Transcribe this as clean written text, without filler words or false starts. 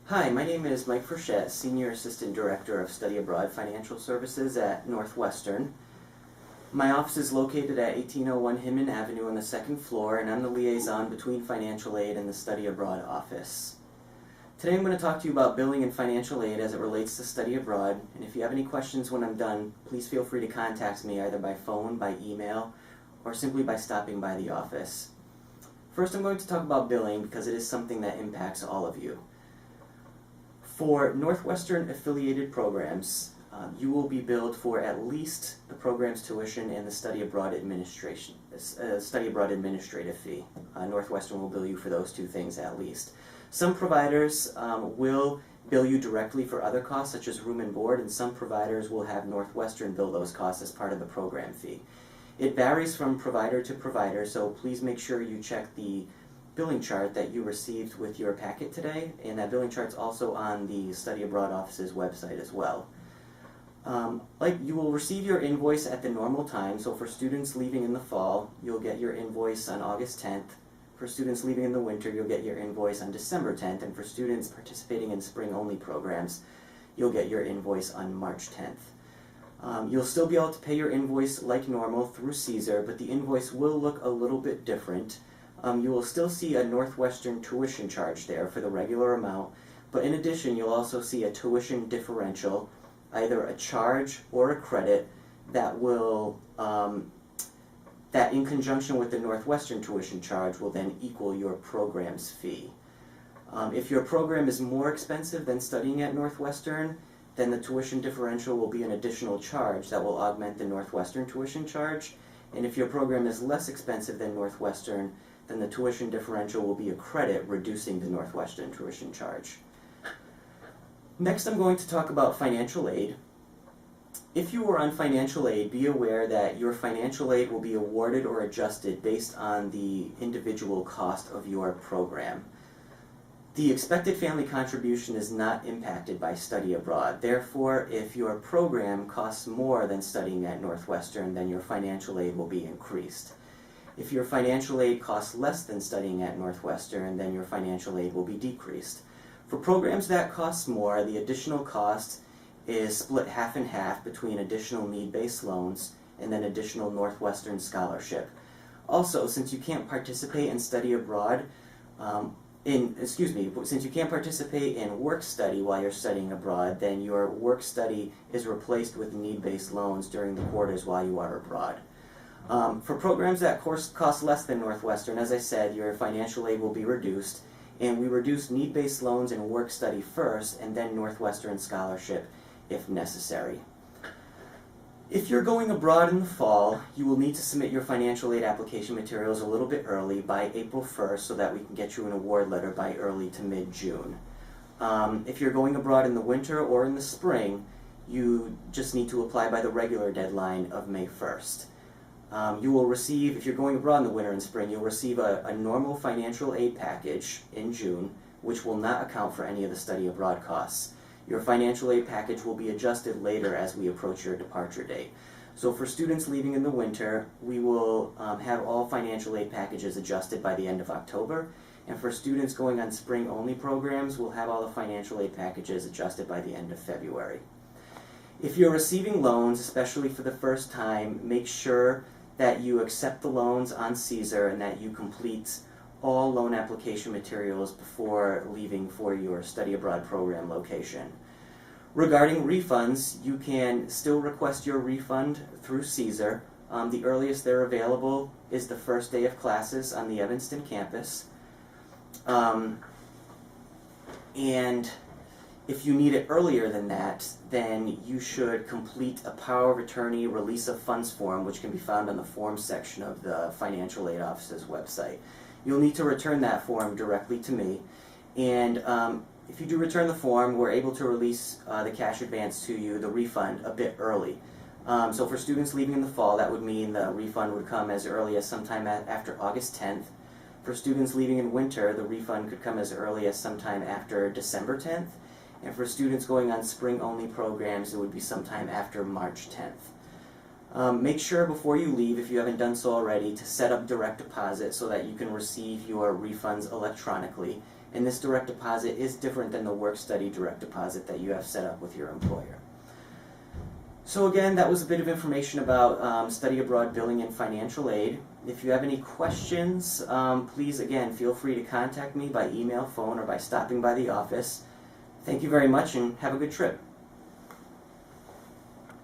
Hi, my name is Mike Frechette, Senior Assistant Director of Study Abroad Financial Services at Northwestern. My office is located at 1801 Hinman Avenue on the second floor, and I'm the liaison between financial aid and the Study Abroad office. Today I'm going to talk to you about billing and financial aid as it relates to study abroad, and if you have any questions when I'm done, please feel free to contact me either by phone, by email, or simply by stopping by the office. First I'm going to talk about billing because it is something that impacts all of you. For Northwestern affiliated programs, you will be billed for at least the program's tuition and the study abroad administrative fee. Northwestern will bill you for those two things at least. Some providers will bill you directly for other costs such as room and board, and some providers will have Northwestern bill those costs as part of the program fee. It varies from provider to provider, so please make sure you check the billing chart that you received with your packet today, and that billing chart's also on the Study Abroad office's website as well. You will receive your invoice at the normal time, so for students leaving in the fall, you'll get your invoice on August 10th. For students leaving in the winter, you'll get your invoice on December 10th, and for students participating in spring-only programs, you'll get your invoice on March 10th. You'll still be able to pay your invoice like normal through Caesar, but the invoice will look a little bit different. You will still see a Northwestern tuition charge there for the regular amount, but in addition you'll also see a tuition differential, either a charge or a credit that will, that in conjunction with the Northwestern tuition charge will then equal your program's fee. If your program is more expensive than studying at Northwestern, then the tuition differential will be an additional charge that will augment the Northwestern tuition charge, and if your program is less expensive than Northwestern, then the tuition differential will be a credit, reducing the Northwestern tuition charge. Next, I'm going to talk about financial aid. If you are on financial aid, be aware that your financial aid will be awarded or adjusted based on the individual cost of your program. The expected family contribution is not impacted by study abroad. Therefore, if your program costs more than studying at Northwestern, then your financial aid will be increased. If your financial aid costs less than studying at Northwestern, then your financial aid will be decreased. For programs that cost more, the additional cost is split half and half between additional need-based loans and then additional Northwestern scholarship. Also, since you can't participate in study abroad, since you can't participate in work study while you're studying abroad, then your work study is replaced with need-based loans during the quarters while you are abroad. For programs that cost less than Northwestern, as I said, your financial aid will be reduced, and we reduce need-based loans and work study first, and then Northwestern scholarship if necessary. If you're going abroad in the fall, you will need to submit your financial aid application materials a little bit early by April 1st so that we can get you an award letter by early to mid-June. If you're going abroad in the winter or in the spring, you just need to apply by the regular deadline of May 1st. You will receive, if you're going abroad in the winter and spring, you'll receive a normal financial aid package in June, which will not account for any of the study abroad costs. Your financial aid package will be adjusted later as we approach your departure date. So for students leaving in the winter, we will have all financial aid packages adjusted by the end of October, and for students going on spring-only programs, we'll have all the financial aid packages adjusted by the end of February. If you're receiving loans, especially for the first time, make sure that you accept the loans on Caesar and that you complete all loan application materials before leaving for your study abroad program location. Regarding refunds, you can still request your refund through Caesar. The earliest they're available is the first day of classes on the Evanston campus. And if you need it earlier than that, then you should complete a power of attorney release of funds form, which can be found on the forms section of the Financial Aid Office's website. You'll need to return that form directly to me, and if you do return the form, we're able to release the cash advance to you, the refund, a bit early. So for students leaving in the fall, that would mean the refund would come as early as sometime after August 10th. For students leaving in winter, the refund could come as early as sometime after December 10th. And for students going on spring-only programs, it would be sometime after March 10th. Make sure before you leave, if you haven't done so already, to set up direct deposit so that you can receive your refunds electronically. and this direct deposit is different than the work-study direct deposit that you have set up with your employer. So again, that was a bit of information about study abroad billing and financial aid. If you have any questions, please again feel free to contact me by email, phone, or by stopping by the office. Thank you very much and have a good trip.